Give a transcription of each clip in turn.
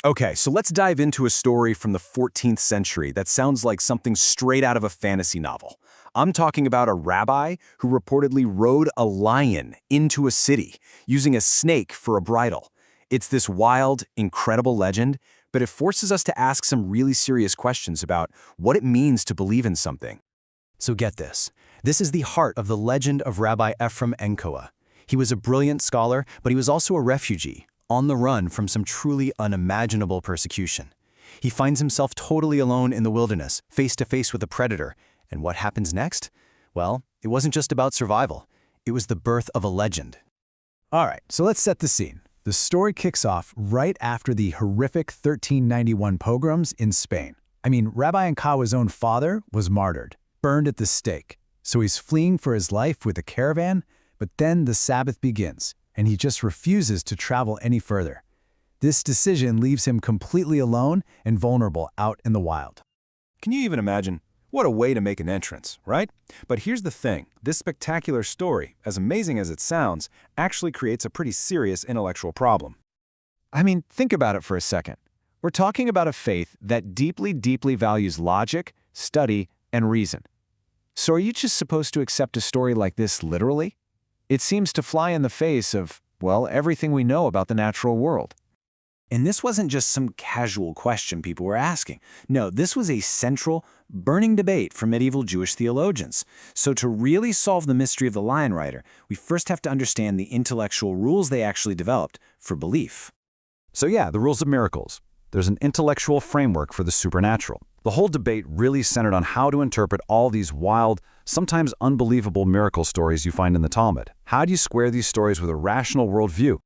Okay, so let's dive into a story from the 14th century that sounds like something straight out of a fantasy novel. I'm talking about a rabbi who reportedly rode a lion into a city, using a snake for a bridle. It's this wild, incredible legend, but it forces us to ask some really serious questions about what it means to believe in something. So get this. This is the heart of the legend of Rabbi Ephraim Ankawa. He was a brilliant scholar, but he was also a refugee, on the run from some truly unimaginable persecution. He finds himself totally alone in the wilderness, face to face with a predator. And what happens next? Well, it wasn't just about survival. It was the birth of a legend. All right, so let's set the scene. The story kicks off right after the horrific 1391 pogroms in Spain. Rabbi Ankawa's own father was martyred, burned at the stake. So he's fleeing for his life with a caravan, but then the Sabbath begins, and he just refuses to travel any further. This decision leaves him completely alone and vulnerable out in the wild. Can you even imagine? What a way to make an entrance, right? But here's the thing. This spectacular story, as amazing as it sounds, actually creates a pretty serious intellectual problem. Think about it for a second. We're talking about a faith that deeply, deeply values logic, study, and reason. So are you just supposed to accept a story like this literally? It seems to fly in the face of, well, everything we know about the natural world. And this wasn't just some casual question people were asking. No, this was a central, burning debate for medieval Jewish theologians. So to really solve the mystery of the lion rider, we first have to understand the intellectual rules they actually developed for belief. So yeah, the rules of miracles. There's an intellectual framework for the supernatural. The whole debate really centered on how to interpret all these wild, sometimes unbelievable miracle stories you find in the Talmud. How do you square these stories with a rational worldview?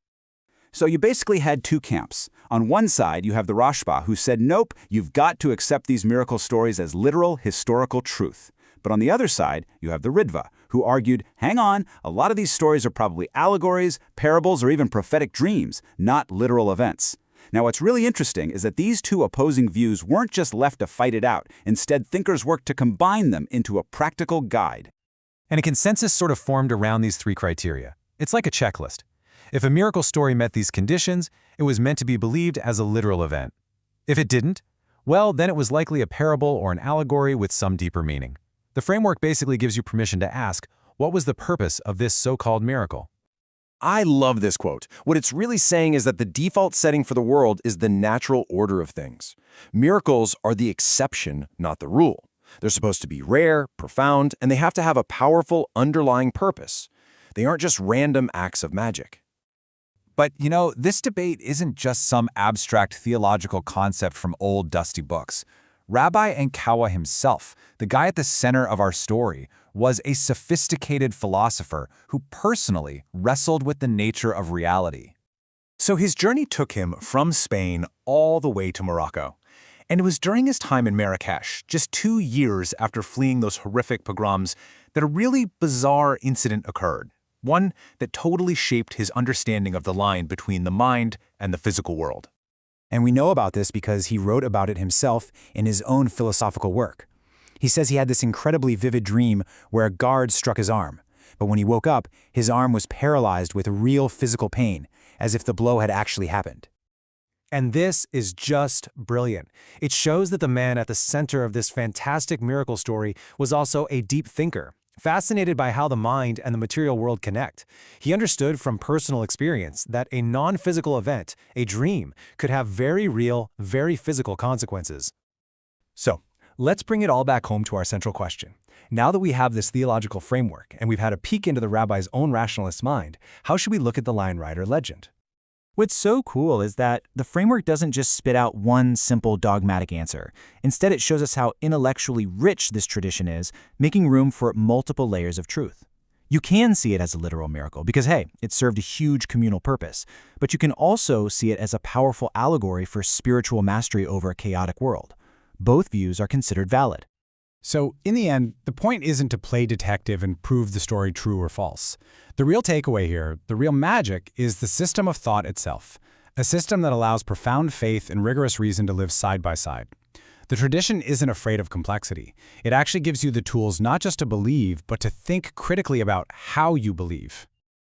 So you basically had two camps. On one side, you have the Rashba, who said, nope, you've got to accept these miracle stories as literal, historical truth. But on the other side, you have the Ritva, who argued, hang on, a lot of these stories are probably allegories, parables, or even prophetic dreams, not literal events. Now, what's really interesting is that these two opposing views weren't just left to fight it out. Instead, thinkers worked to combine them into a practical guide. And a consensus sort of formed around these three criteria. It's like a checklist. If a miracle story met these conditions, it was meant to be believed as a literal event. If it didn't, well, then it was likely a parable or an allegory with some deeper meaning. The framework basically gives you permission to ask, what was the purpose of this so-called miracle? I love this quote. What it's really saying is that the default setting for the world is the natural order of things. Miracles are the exception, not the rule. They're supposed to be rare, profound, and they have to have a powerful underlying purpose. They aren't just random acts of magic. But, this debate isn't just some abstract theological concept from old dusty books. Rabbi Ankawa himself, the guy at the center of our story, was a sophisticated philosopher who personally wrestled with the nature of reality. So his journey took him from Spain all the way to Morocco. And it was during his time in Marrakesh, just 2 years after fleeing those horrific pogroms, that a really bizarre incident occurred. One that totally shaped his understanding of the line between the mind and the physical world. And we know about this because he wrote about it himself in his own philosophical work. He says he had this incredibly vivid dream where a guard struck his arm, but when he woke up, his arm was paralyzed with real physical pain, as if the blow had actually happened. And this is just brilliant. It shows that the man at the center of this fantastic miracle story was also a deep thinker, fascinated by how the mind and the material world connect. He understood from personal experience that a non-physical event, a dream, could have very real, very physical consequences. So, let's bring it all back home to our central question. Now that we have this theological framework and we've had a peek into the rabbi's own rationalist mind, how should we look at the lion rider legend? What's so cool is that the framework doesn't just spit out one simple dogmatic answer. Instead, it shows us how intellectually rich this tradition is, making room for multiple layers of truth. You can see it as a literal miracle because, hey, it served a huge communal purpose, but you can also see it as a powerful allegory for spiritual mastery over a chaotic world. Both views are considered valid. So, in the end, the point isn't to play detective and prove the story true or false. The real takeaway here, the real magic, is the system of thought itself, a system that allows profound faith and rigorous reason to live side by side. The tradition isn't afraid of complexity. It actually gives you the tools not just to believe, but to think critically about how you believe.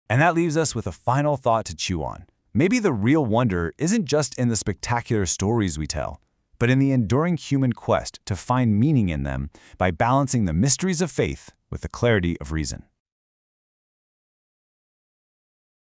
And that leaves us with a final thought to chew on. Maybe the real wonder isn't just in the spectacular stories we tell, but in the enduring human quest to find meaning in them by balancing the mysteries of faith with the clarity of reason.